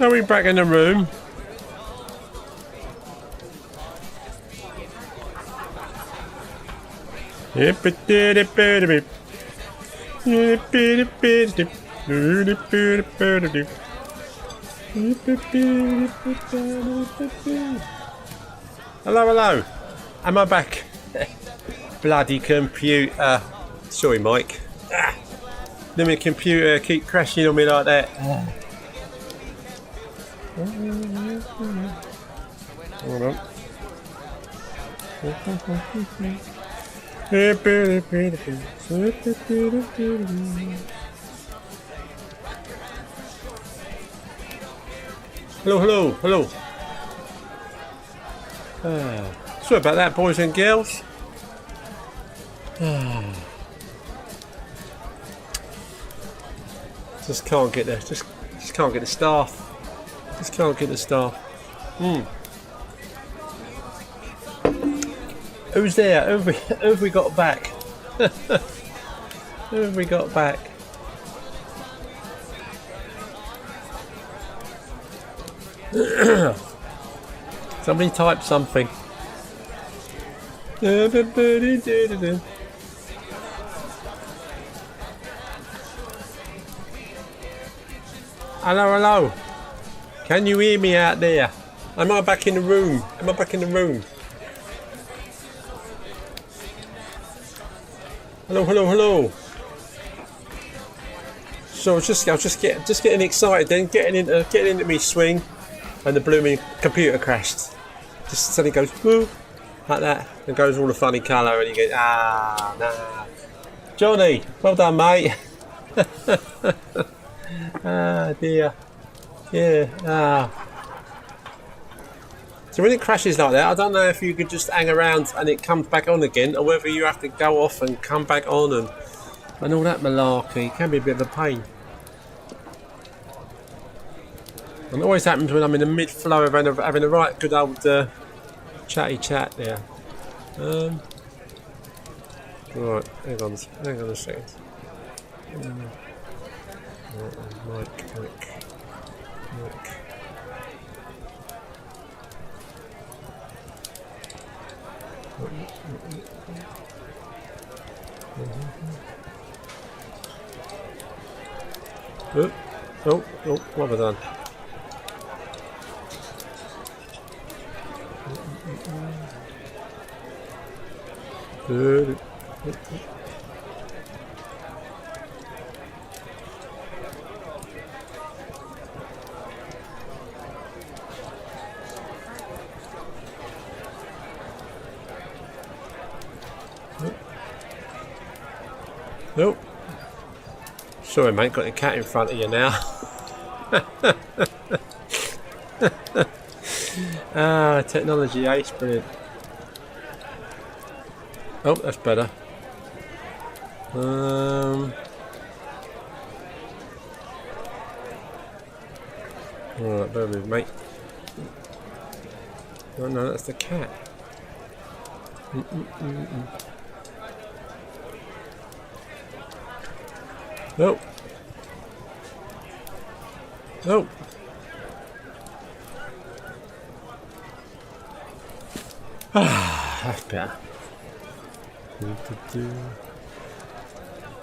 Are we back in the room? Hello, hello. Am I back? Bloody computer. Sorry, Mike. Let me computer keep crashing on me like that. Hold on. Hello, hello, hello. Sorry about that, boys and girls. Just can't get there. Just can't get the staff. Just can't get the staff. Who's there? Who have we got back? Who have we got back? Somebody type something. Hello, hello. Can you hear me out there? Am I back in the room? Am I back in the room? Hello, hello, hello. So I was just getting excited, then getting into me swing, and the blooming computer crashed. Just suddenly goes whoo, like that, and goes all the funny colour, and you get nah. Johnny, well done, mate. Ah dear, yeah. So when it crashes like that, I don't know if you could just hang around and it comes back on again, or whether you have to go off and come back on and all that malarkey. It can be a bit of a pain. And it always happens when I'm in the mid-flow of having a right good old chatty chat there. Right, hang on a second. Mike. Oh, what have I done? Nope. Sorry, mate, got the cat in front of you now. Technology ace, brilliant. Oh, that's better. Alright, bear with me, mate. Oh no, that's the cat. Nope. Nope. That's better.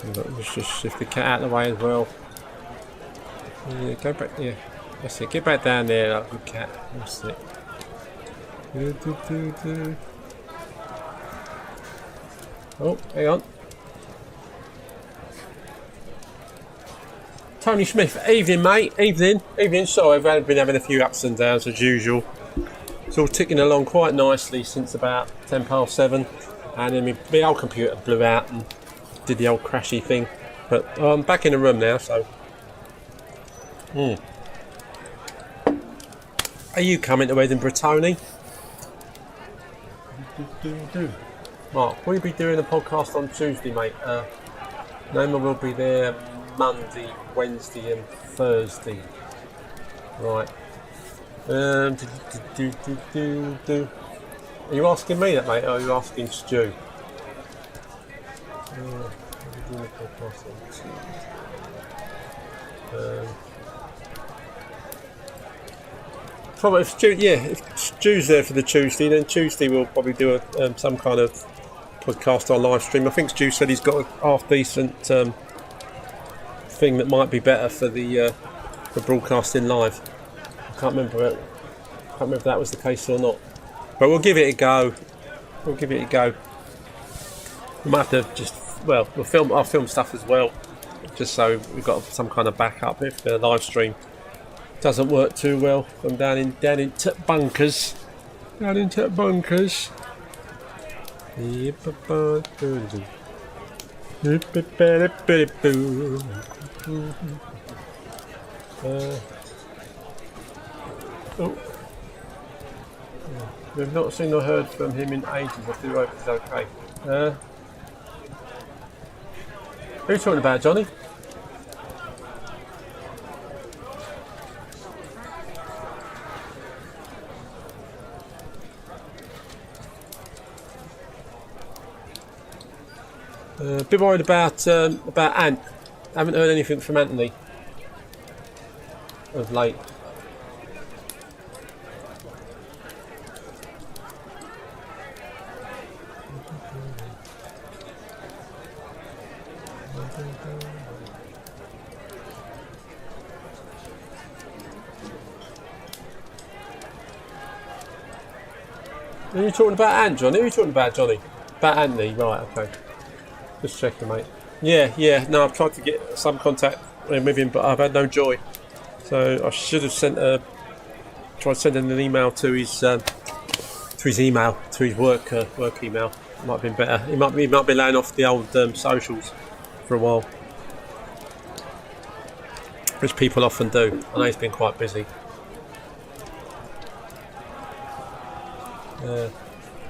Let's just shift the cat out of the way as well. Yeah, go back. Yeah, that's it. Get back down there, like a good cat. That's it. Oh, hang on. Tony Smith, evening mate, evening. Sorry, I've been having a few ups and downs as usual. It's all ticking along quite nicely since about 7:10, and then my old computer blew out and did the old crashy thing. But I'm back in the room now, so. Are you coming to Edinburgh, Tony? Mark, will you be doing a podcast on Tuesday, mate? Noma will be there Monday, Wednesday and Thursday. Right. Are you asking me that, mate, or are you asking Stu? Probably if Stu's there for the Tuesday, then Tuesday we'll probably do some kind of podcast or live stream. I think Stu said he's got a half decent thing that might be better for the broadcasting live. I can't remember if that was the case or not, but we'll give it a go. We might have to we'll film. I'll film stuff as well, just so we've got some kind of backup if the live stream doesn't work too well. I'm down into bunkers. We've not seen or heard from him in ages. I do hope he's okay. Who are you talking about, Johnny? A bit worried about Ant. I haven't heard anything from Anthony of late. Are you talking about Ant, Johnny? Who are you talking about, Johnny? About Anthony, right, okay. Just checking, mate. Yeah, no, I've tried to get some contact with him, but I've had no joy. So I should have tried sending an email to his work email. Might have been better. He might be laying off the old socials for a while, which people often do. I know he's been quite busy.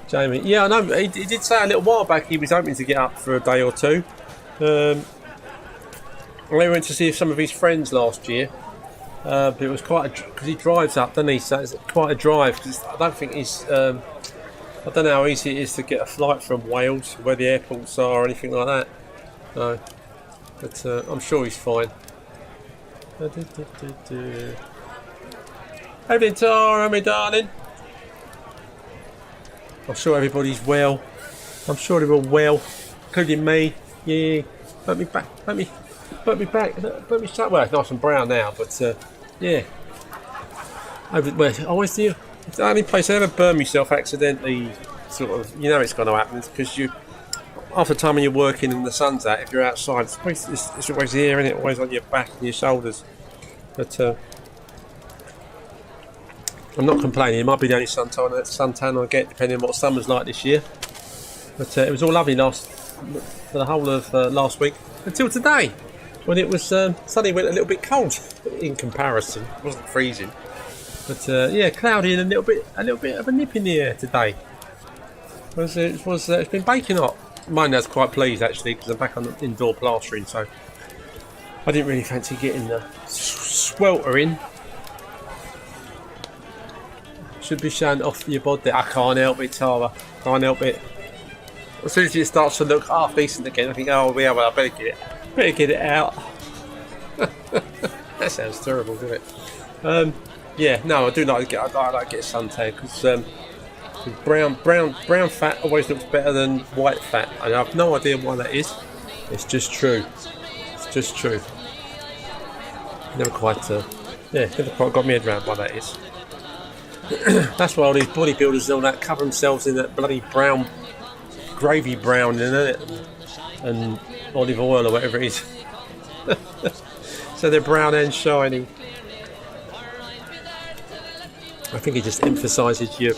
Jamie, yeah, I know. He did say a little while back he was hoping to get up for a day or two. We went to see some of his friends last year, but it was because he drives up, doesn't he? So it's quite a drive. Because I don't think he's. I don't know how easy it is to get a flight from Wales, where the airports are, or anything like that. No, but I'm sure he's fine. Evening, Tara, my darling. I'm sure everybody's well. I'm sure they're all well, including me. Yeah, put me back. Well, it's nice and brown now, but yeah. I always do. It's the only place I ever burn myself accidentally. Sort of, it's going to happen because half the time when you're working and the sun's out, if you're outside, it's always here, isn't it? Always on your back and your shoulders. But I'm not complaining. It might be the only suntan I get, depending on what summer's like this year. But it was all lovely for the whole of last week until today, when it was suddenly went a little bit cold in comparison. It wasn't freezing, but cloudy and a little bit of a nip in the air today. It's been baking hot. Mine was quite pleased actually because I'm back on indoor plastering, so I didn't really fancy getting the swelter in. Should be showing off your body. I can't help it, Tara. Can't help it. As soon as it starts to look half decent again, I think, I better get it out. That sounds terrible, doesn't it? I do like to get a suntan because brown fat always looks better than white fat. I have no idea why that is. It's just true. Never quite got my head around why that is. That's why all these bodybuilders and all that cover themselves in that bloody brown, gravy brown, isn't it? And olive oil or whatever it is. So they're brown and shiny. I think it just emphasises your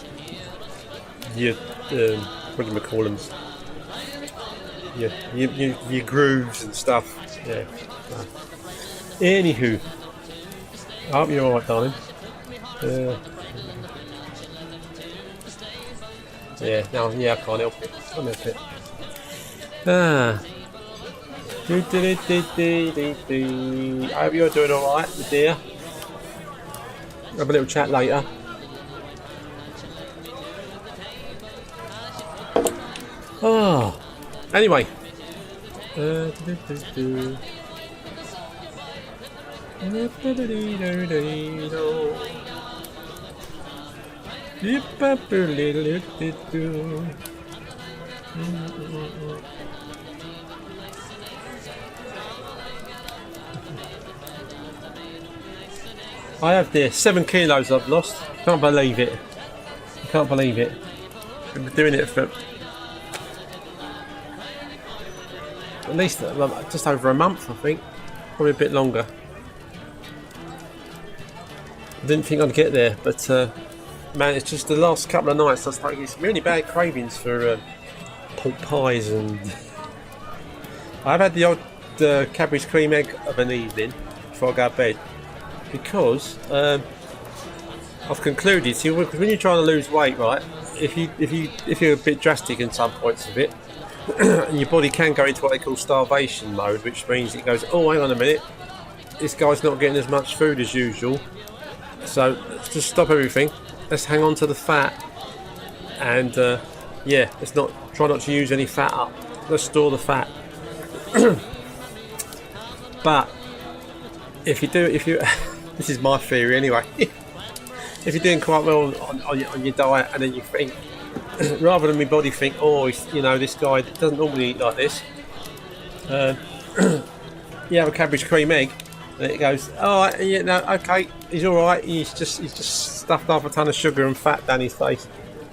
what do you call them? Your grooves and stuff. Yeah. Anywho, I hope you're alright, darling. I can't help it. I hope you're doing alright, dear. Have a little chat later. Anyway, I have there 7 kilos I've lost. Can't believe it. Can't believe it. I've been doing it for at least just over a month, I think. Probably a bit longer. I didn't think I'd get there, but man, it's just the last couple of nights I started getting some really bad cravings for pork pies, and I've had the odd Cadbury's cream egg of an evening before I go to bed, because I've concluded, see, when you're trying to lose weight, right? If you're a bit drastic in some points of it, and your body can go into what they call starvation mode, which means it goes, oh, hang on a minute, this guy's not getting as much food as usual, so let's just stop everything. Let's hang on to the fat, and yeah, try not to use any fat up. Let's store the fat. But if you this is my theory anyway. If you're doing quite well on your diet, and then you think, rather than my body think, oh, this guy doesn't normally eat like this, you have a Cadbury's cream egg, and it goes, oh, yeah, no, okay, he's all right. He's just stuffed half a ton of sugar and fat down his face.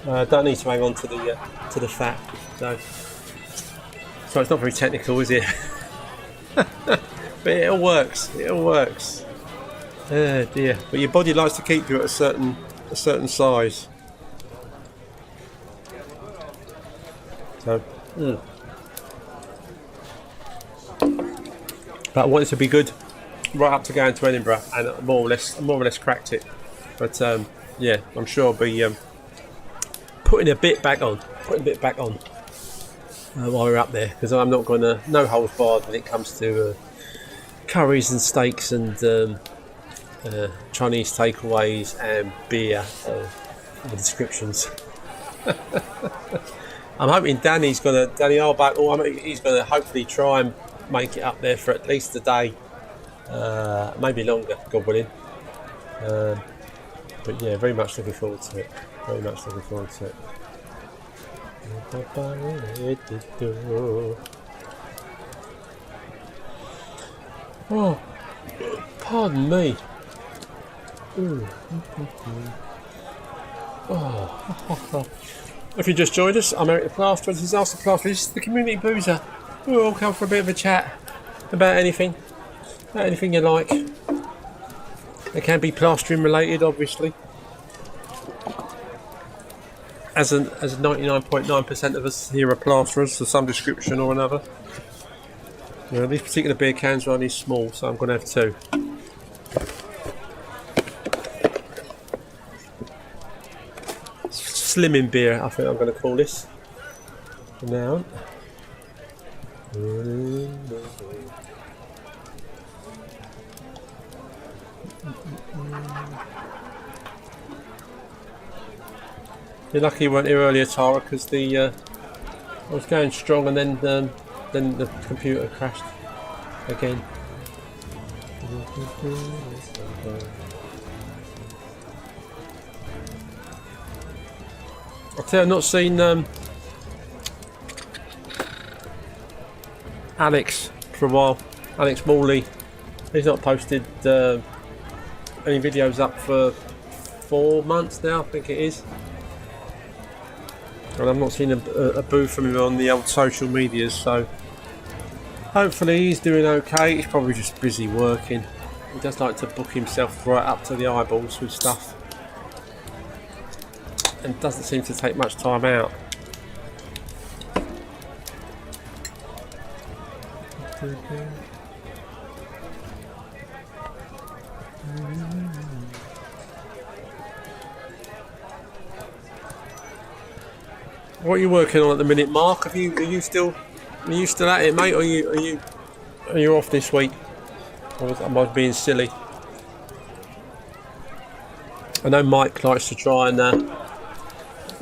Don't need to hang on to the fat. So it's not very technical, is it? But it all works. It all works. Oh dear. But your body likes to keep you at a certain size. So. But I want it to be good right up to going to Edinburgh, and I more or less cracked it. But yeah, I'm sure I'll be putting a bit back on while we're up there, because I'm not going to no holds barred when it comes to curries and steaks and Chinese takeaways and beer, the descriptions. I'm hoping Danny Arbuck, he's going to hopefully try and make it up there for at least a day, maybe longer, God willing. But yeah, very much looking forward to it. Very much looking forward to it. Oh, pardon me. Oh. If you just joined us, I'm Eric the Plasterer. This is Ask the Plasterer. This is the community boozer. We'll all come for a bit of a chat about anything you like. It can be plastering related, obviously. As 99.9% of us here are plasterers of some description or another. You know, these particular beer cans are only small, so I'm going to have 2. Slimming beer, I think I'm going to call this for now. You're lucky you weren't here earlier, Tara, because I was going strong, and then the computer crashed again. I'll tell you, I've not seen Alex for a while. Alex Morley. He's not posted any videos up for 4 months now, I think it is. And I've not seen a boo from him on the old social medias, so hopefully he's doing okay. He's probably just busy working. He does like to book himself right up to the eyeballs with stuff, and doesn't seem to take much time out. What are you working on at the minute, Mark? Are you still at it, mate? Or are you off this week? Or am I being silly? I know Mike likes to try and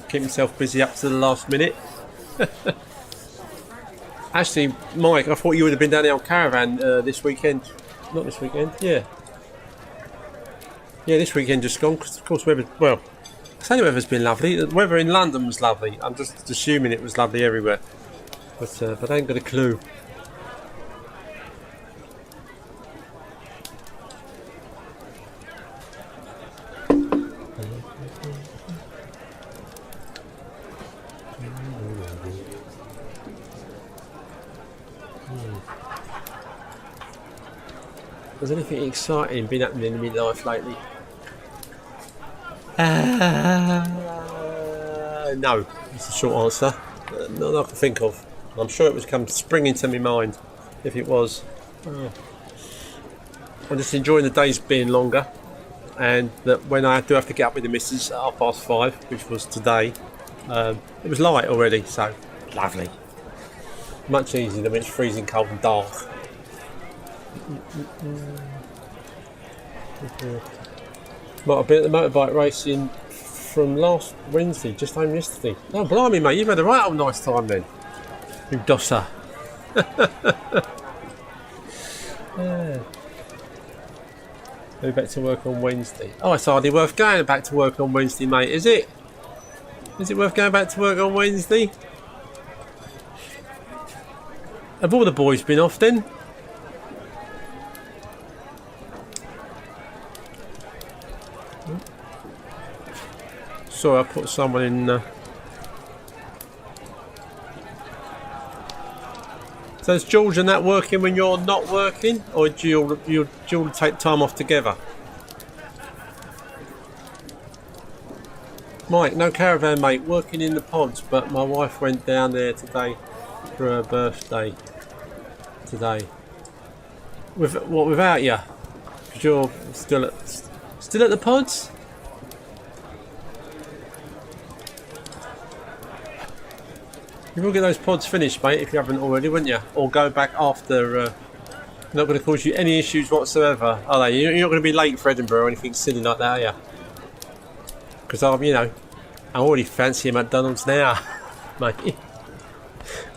keep himself busy up to the last minute. Actually, Mike, I thought you would have been down there on caravan this weekend. Not this weekend, yeah. Yeah, this weekend just gone, because of course weather, well, I say the weather's been lovely. The weather in London was lovely. I'm just assuming it was lovely everywhere. But I ain't got a clue. Has anything exciting been happening in my life lately? No, that's the short answer. Not that I can think of. I'm sure it would come springing to my mind if it was. I'm just enjoying the days being longer, and that when I do have to get up with the missus at 5:30, which was today, it was light already, so lovely. Much easier than when it's freezing cold and dark. Might have been at the motorbike racing from last Wednesday, just home yesterday. Oh, blimey, mate, you've had a right old nice time then. You dosser. Yeah. Go back to work on Wednesday. Oh, it's hardly worth going back to work on Wednesday, mate, is it? Is it worth going back to work on Wednesday? Have all the boys been off then? Sorry, I put someone in. So is George and that working when you're not working, or do you all take time off together? Mike, no caravan, mate. Working in the pods, but my wife went down there today for her birthday. Today. Without you? Because you're still at the pods. You will get those pods finished, mate, if you haven't already, wouldn't you? Or go back after. Not going to cause you any issues whatsoever, are they? You're not going to be late for Edinburgh or anything silly like that, are you? Because I already fancy a McDonald's now, mate.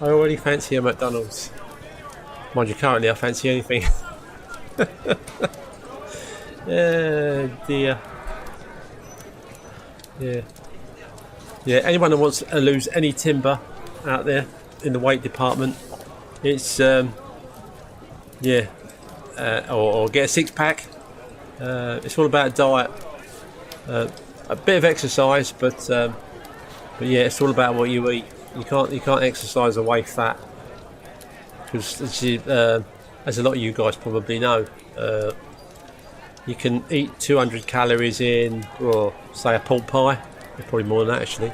I already fancy a McDonald's. Mind you, currently I fancy anything. Oh dear. Yeah. Yeah. Anyone who wants to lose any timber out there in the weight department, it's or get a six-pack. It's all about diet, a bit of exercise, but yeah, it's all about what you eat. You can't exercise away fat, because as a lot of you guys probably know, you can eat 200 calories in, or say a pork pie, probably more than that actually.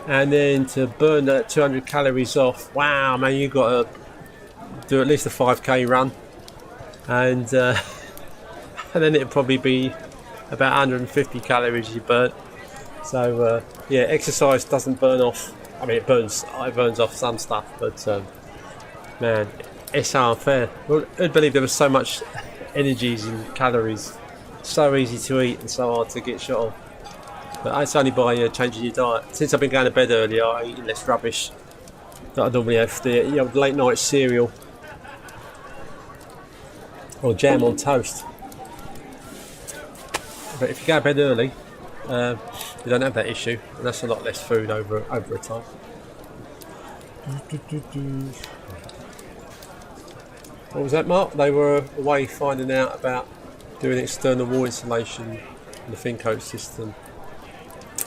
And then to burn that 200 calories off, wow, man, you've got to do at least a 5k run, and then it'd probably be about 150 calories you burn. So yeah, exercise doesn't burn off. I mean, it burns off some stuff, but man, it's so unfair. Who'd believe there was so much energies in calories, so easy to eat and so hard to get shot of. But it's only by changing your diet. Since I've been going to bed earlier, I'm eating less rubbish that I normally have. The late night cereal or jam on toast. But if you go to bed early, you don't have that issue, and that's a lot less food over a time. What was that, Mark? They were away finding out about doing external wall insulation in the thin coat system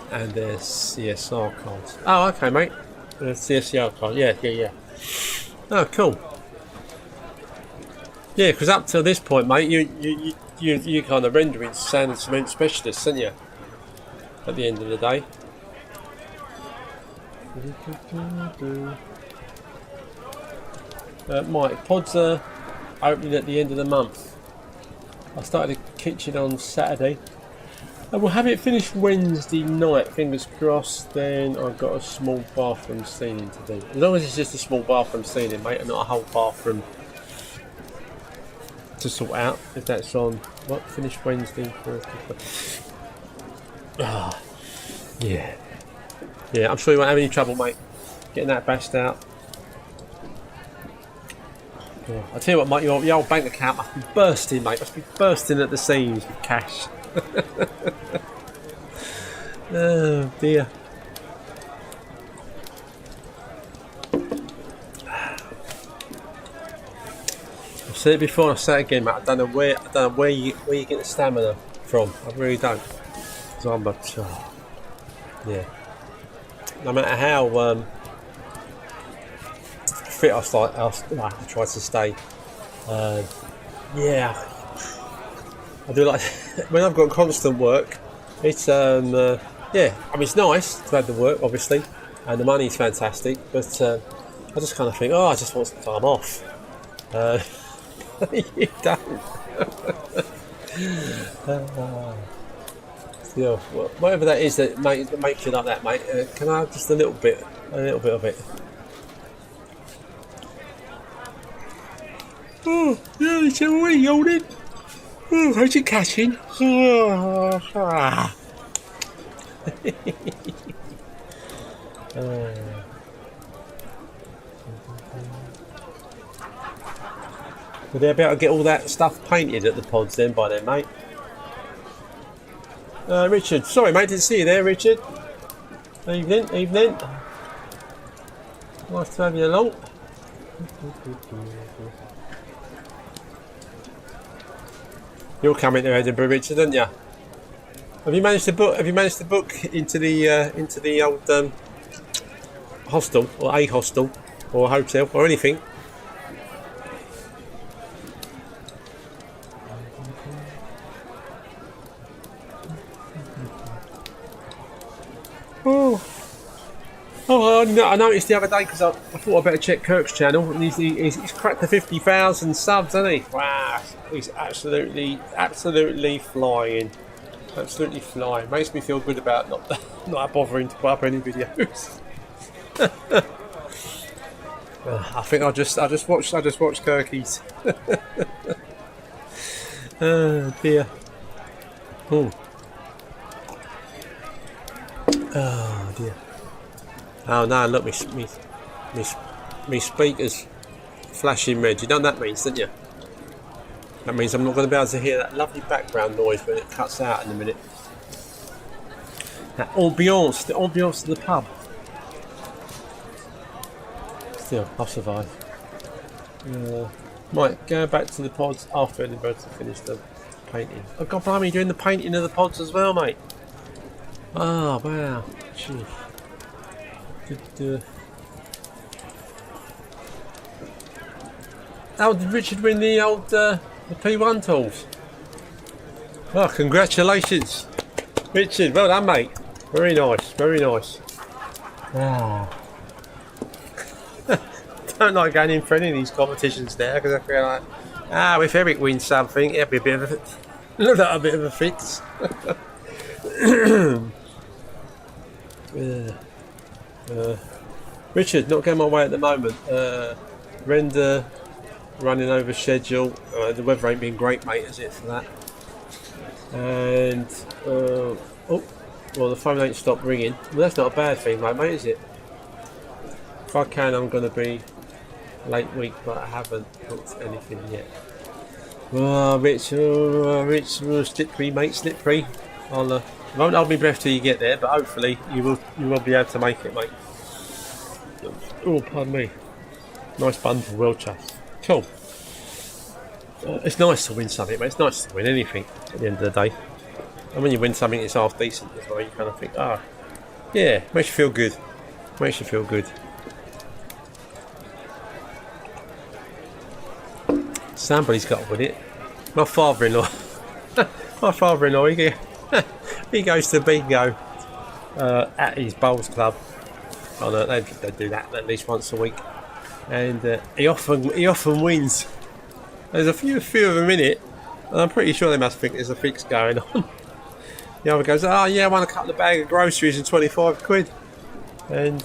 and their CSR cards. Oh, okay, mate. The CSR card. Yeah. Oh, cool. Yeah, because up till this point, mate, you kind of rendering sand and cement specialists, aren't you? At the end of the day. Mike, pods are opening at the end of the month. I started the kitchen on Saturday. And we'll have it finished Wednesday night, fingers crossed. Then I've got a small bathroom ceiling to do. As long as it's just a small bathroom ceiling, mate, and not a whole bathroom to sort out. If that's on, what, finished Wednesday, Thursday. Ah, yeah, I'm sure you won't have any trouble, mate, getting that bashed out. Yeah. I tell you what, mate, your old bank account must be bursting, mate. Must be bursting at the seams with cash. Oh dear. I've said it before. I'll say it again, mate. I don't know where you get the stamina from. I really don't. Because I'm yeah. No matter how fit I try to stay. Yeah, I do like when I've got constant work. It's yeah, I mean it's nice to have the work obviously, and the money's fantastic. But I just kind of think, oh, I just want some time off. You don't. Still, whatever that is that makes you like that, mate. Can I have just a little bit of it? Oh, yeah, it's already yawning. Oh, how's it catching? Will they be able to get all that stuff painted at the pods then by then, mate? Richard, sorry mate, didn't see you there, Richard. Evening. Nice to have you along. You're coming to Edinburgh, Richard, aren't you? Have you managed to book into the old hostel or a hostel or a hotel or anything? Oh, I noticed the other day because I thought I'd better check Kirk's channel, and he's cracked the 50,000 subs, hasn't he? Wow, he's absolutely flying. Absolutely flying. Makes me feel good about not bothering to put up any videos. I think I just watched Kirky's. Oh dear. Oh dear. Oh no! Look, me speakers flashing red. You know what that means, don't you? That means I'm not going to be able to hear that lovely background noise when it cuts out in a minute. That ambiance, the ambiance of the pub. Still, I'll survive. Might go back to the pods after Edinburgh to finish the painting. Oh God, blimey, doing the painting of the pods as well, mate. Oh wow, jeez. How did Richard win the old the P1 tools? Oh, congratulations, Richard. Well done, mate. Very nice, very nice. Ah. Don't like going in for any of these competitions now because I feel like, if Eric wins something, it'll be a bit of a fix. Richard, not going my way at the moment. Render running over schedule. The weather ain't been great, mate, is it, for that? And well, the phone ain't stopped ringing. Well, that's not a bad thing, mate, is it? If I can, I'm going to be late week, but I haven't booked anything yet. Oh, Rich, slippery, mate, slippery. I won't hold my breath till you get there, but hopefully you will be able to make it, mate. Oh, pardon me. Nice bundle, well chuffed. Cool. It's nice to win something, mate. It's nice to win anything at the end of the day. And when you win something that's half decent as well, you kind of think, yeah, makes you feel good. Makes you feel good. Somebody's got to win it. My father-in-law. He goes to bingo at his bowls club. They do that at least once a week, and he often wins. There's a few of them in it, and I'm pretty sure they must think there's a fix going on. The other goes, oh yeah, I won a couple of bags of groceries and 25 quid, and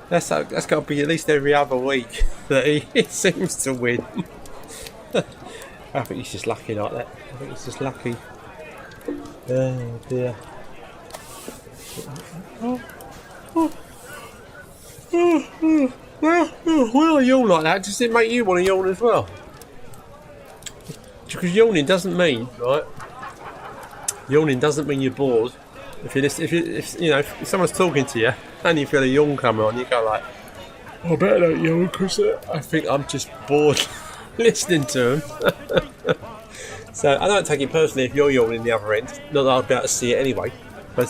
that's got to be at least every other week that he seems to win. I think he's just lucky like that. I think he's just lucky. Oh dear. Well, why are you yawn like that? Does it make you want to yawn as well? Because yawning doesn't mean, right? Yawning doesn't mean you're bored. If someone's talking to you and you feel a yawn coming on, you go like, "I better not yawn because I think I'm just bored listening to them." So I don't take it personally if you're yawning the other end. Not that I'll be able to see it anyway. But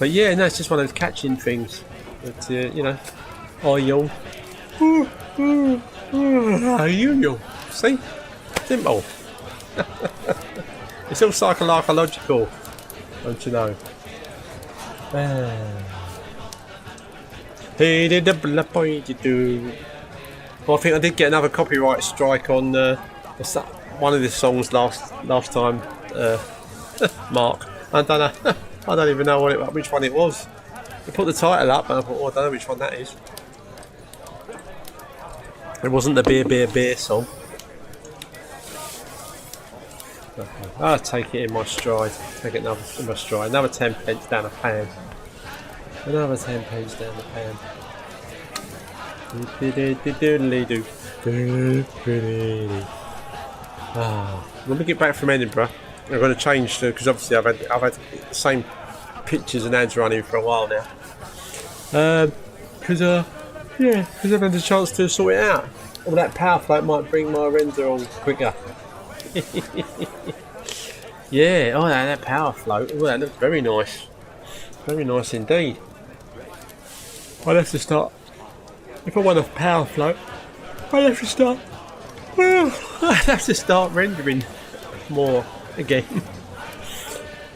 yeah, no, it's just one of those catching things. But I yawn. You yawn. See? Simple. It's all psychological, don't you know? He did the blood boy do. Well, I think I did get another copyright strike on one of the songs last time. Mark, I don't know. I don't even know which one it was. They put the title up, and I thought, I don't know which one that is. It wasn't the beer song. I'll take it in my stride. Take it in my stride. Another 10 pence down the pan. Another 10 pence down the pan. When we get back from Edinburgh, I'm going to change because obviously I've had the same pictures and ads running for a while now. Because I've had the chance to sort it out. All that power float might bring my render on quicker. Yeah, that power float. Oh, that looks very nice. Very nice indeed. I'll have to start. If I want a power float, I'll have to start. Well, I'll have to start rendering more again.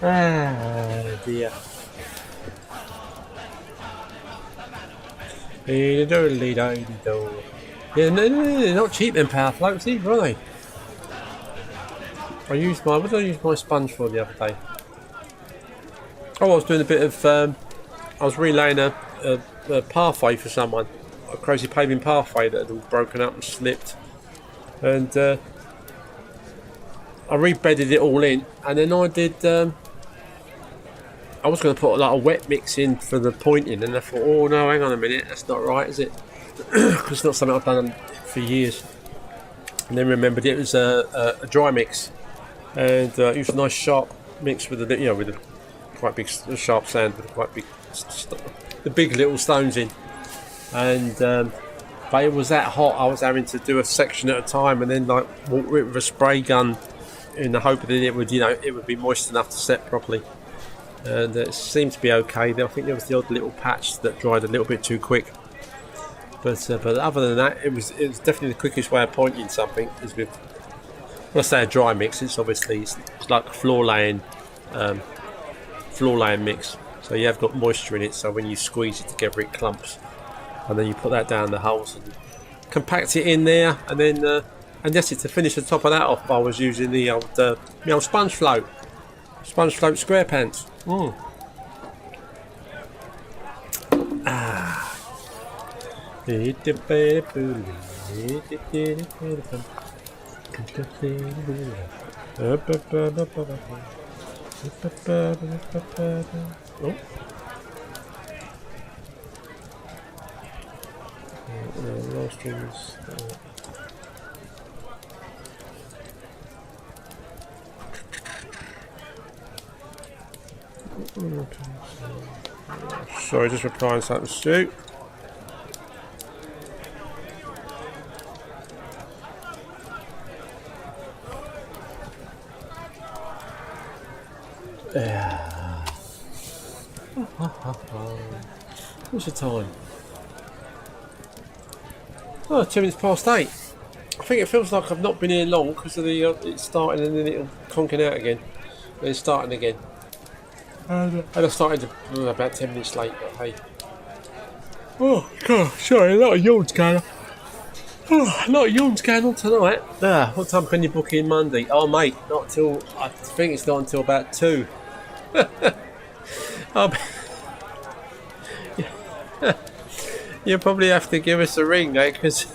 Ah dear. Yeah, no, they're not cheap them power floats either, are they? What did I use my sponge for the other day? Oh, I was doing a bit of, I was relaying a pathway for someone. A crazy paving pathway that had all broken up and slipped. And I rebedded it all in. And then I did, I was going to put like a wet mix in for the pointing. And I thought, oh no, hang on a minute, that's not right, is it? Because it's not something I've done for years. And then remembered it was a dry mix. And it was a nice sharp mix with a quite big sharp sand with quite big, the big little stones in. And but it was that hot, I was having to do a section at a time, and then like water it with a spray gun in the hope that it would be moist enough to set properly. And it seemed to be okay. I think there was the odd little patch that dried a little bit too quick. But other than that, it was definitely the quickest way of pointing something is with. When I say a dry mix, it's like a floor laying mix. So you have got moisture in it, so when you squeeze it together it clumps. And then you put that down the holes and compact it in there, and then and that's it. To finish the top of that off, I was using the old sponge float square pants. Low strings. Sorry, just replying something, Stu. What's the time? Oh, 2 minutes past 8. I think it feels like I've not been here long because of the it's starting and then it'll conking out again. Then it's starting again. And I started about 10 minutes late, but hey. Oh, God, sorry, a lot of yawns going on. Oh, a lot of yawns going on tonight. What time can you book in Monday? Oh, mate, not till, I think it's not until about 2. You'll probably have to give us a ring, mate, because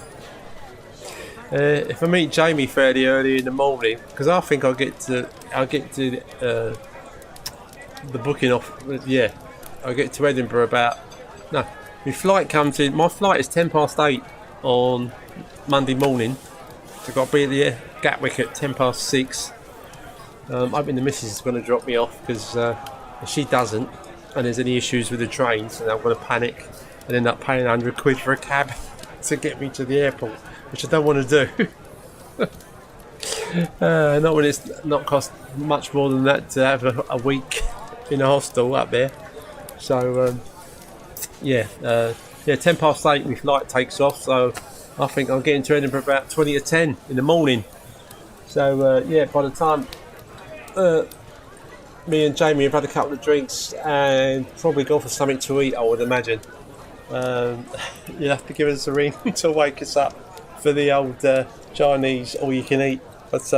if I meet Jamie fairly early in the morning, because I think I'll get to the booking off. Yeah, I'll get to Edinburgh about My flight comes in. My flight is 8:10 on Monday morning. So I've got to be at the Gatwick at 6:10. I'm hoping the missus is going to drop me off because if she doesn't, and there's any issues with the trains, then I'm going to panic and end up paying £100 for a cab to get me to the airport, which I don't want to do. Not when it's not cost much more than that to have a week in a hostel up there. So 8:10 my flight takes off, so I think I'll get into Edinburgh about 20 to 10 in the morning. So by the time me and Jamie have had a couple of drinks and probably go for something to eat, I would imagine. You'll have to give us a ring to wake us up for the old Chinese all you can eat. But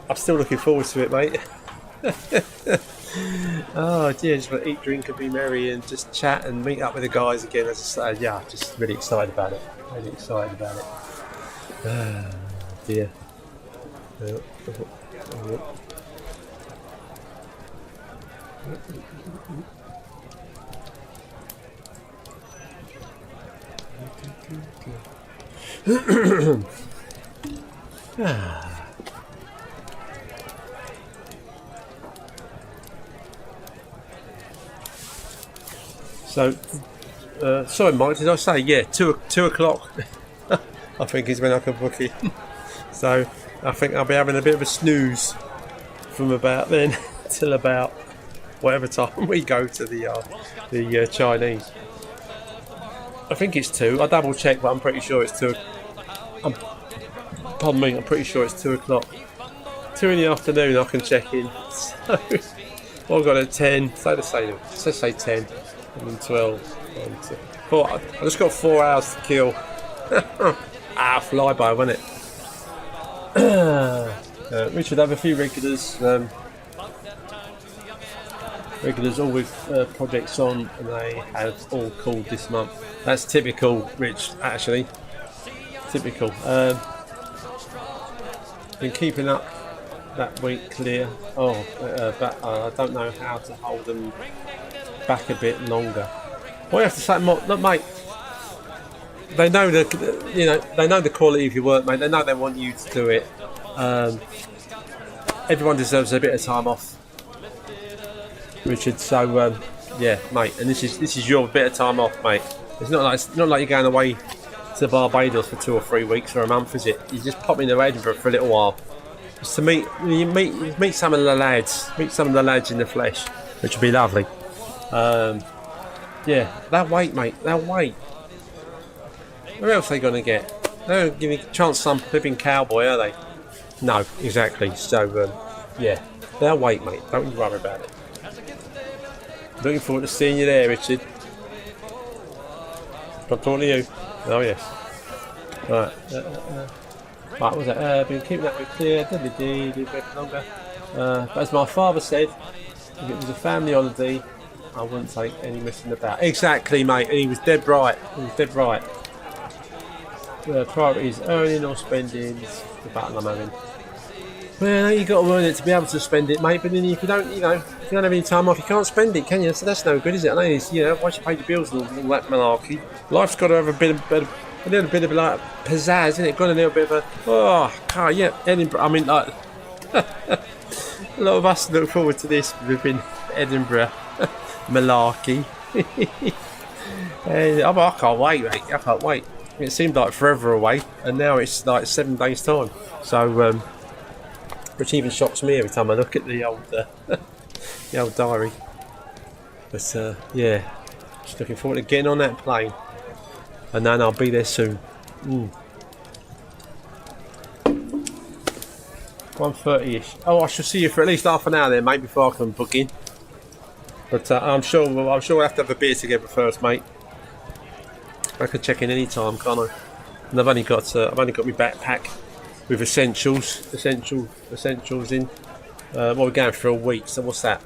I'm still looking forward to it, mate. Oh dear, just want to eat, drink and be merry and just chat and meet up with the guys again. As I say, just really excited about it. Really excited about it. Dear. So, sorry, Mike. Did I say two o'clock? I think is when I can book it. So I think I'll be having a bit of a snooze from about then till about whatever time we go to the Chinese. I think it's 2. I double check, but I'm pretty sure it's 2. Pardon me. I'm pretty sure it's 2 o'clock. 2 in the afternoon. I can check in. So I've got at 10. Let's say 10. And then 12. I just got 4 hours to kill. Flyby, wasn't it? Richard, have a few regulars. Regulars all with projects on, and they have all called this month. That's typical, Rich. Actually, typical. Been keeping up that week clear. But I don't know how to hold them back a bit longer. What you have to say, look, mate. They know they know the quality of your work, mate. They know they want you to do it. Everyone deserves a bit of time off, Richard. So mate. And this is your bit of time off, mate. It's not like you're going away to Barbados for 2 or 3 weeks or a month, is it? You just pop into Edinburgh for a little while, just to meet some of the lads, in the flesh, which would be lovely. They'll wait, mate. They'll wait. Where else are they going to get? They don't give you a chance some flipping cowboy, are they? No, exactly. So, they'll wait, mate. Don't you worry about it. Looking forward to seeing you there, Richard. Can I talk to you? Oh, yes. Right. What was that? Been keeping that way clear. Do a bit longer. But as my father said, if it was a family holiday, I wouldn't take any messing about. Exactly, mate. And he was dead right. Priority is earning or spending. It's the battle I'm having. Well, you got to earn it to be able to spend it, mate. But then if you don't, if you don't have any time off, you can't spend it, can you? So that's no good, is it? I know it's, once you pay your bills and all that malarkey, life's got to have a little bit of like pizzazz, isn't it? Got a little bit of Edinburgh. I mean, like a lot of us look forward to this. We've been Edinburgh malarkey. And I can't wait, mate. I can't wait. It seemed like forever away, and now it's like 7 days' time. So, which even shocks me every time I look at the old diary. But just looking forward to getting on that plane, and then I'll be there soon. 1:30ish. Oh, I shall see you for at least half an hour there, mate, before I can book in. But I'm sure we'll have to have a beer together first, mate. I can check in any time, can't I? And I've only got my backpack with essentials in. We're going for a week, so what's that?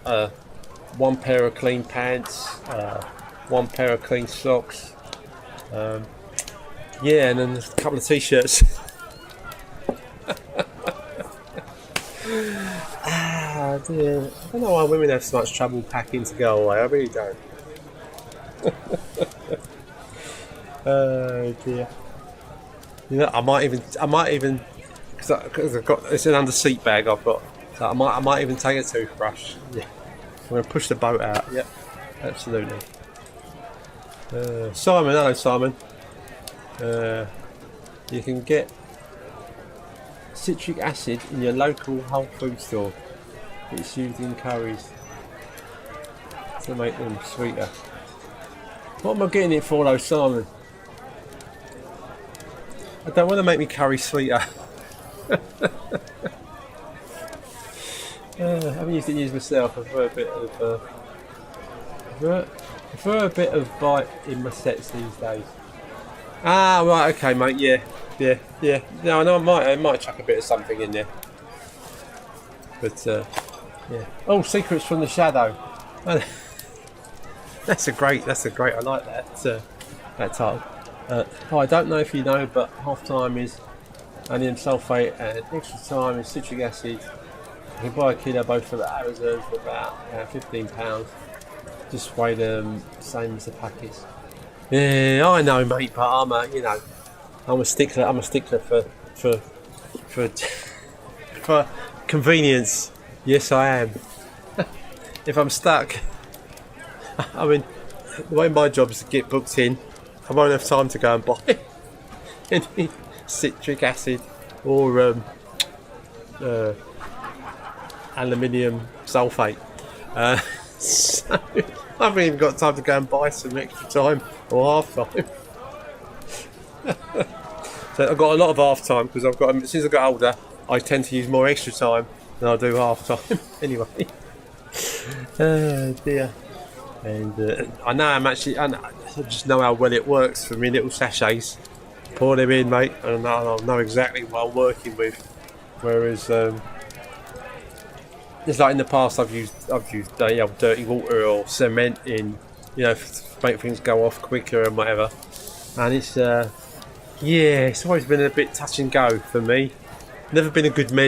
1 pair of clean pants, 1 pair of clean socks, and then a couple of t-shirts. Dear. I don't know why women have so much trouble packing to go away. I really don't. Oh dear. You know, I might even, because I've got, it's an under seat bag I've got. So I might even take a toothbrush. Yeah. I'm going to push the boat out. Yep, absolutely. Simon, hello Simon. You can get citric acid in your local Whole Food store. It's used in curries to make them sweeter. What am I getting it for though, Simon? I don't want to make me curry sweeter. I haven't used it myself. I prefer a bit of bite in my sets these days. Ah, right, okay, mate. Yeah. No, I know I might chuck a bit of something in there. But yeah. Oh, Secrets from the Shadow. That's a great. I like that title. I don't know if you know, but half time is ammonium sulfate and extra time is citric acid. You can buy a kilo both for the Amazon for about £15. Just weigh them same as the packets. Yeah, I know, mate, but I'm a stickler. I'm a stickler for convenience. Yes, I am. If I'm stuck, I mean, the way my job is to get booked in, I won't have time to go and buy any citric acid or aluminium sulfate. So I haven't even got time to go and buy some extra time or half time. So I've got a lot of half time because since I got older, I tend to use more extra time than I do half time. Anyway, oh dear. And I just know how well it works for me little sachets. Pour them in, mate, and I know exactly what I'm working with. Whereas it's like in the past, I've used dirty water or cement in, to make things go off quicker and whatever. And it's always been a bit touch and go for me. Never been a good measure.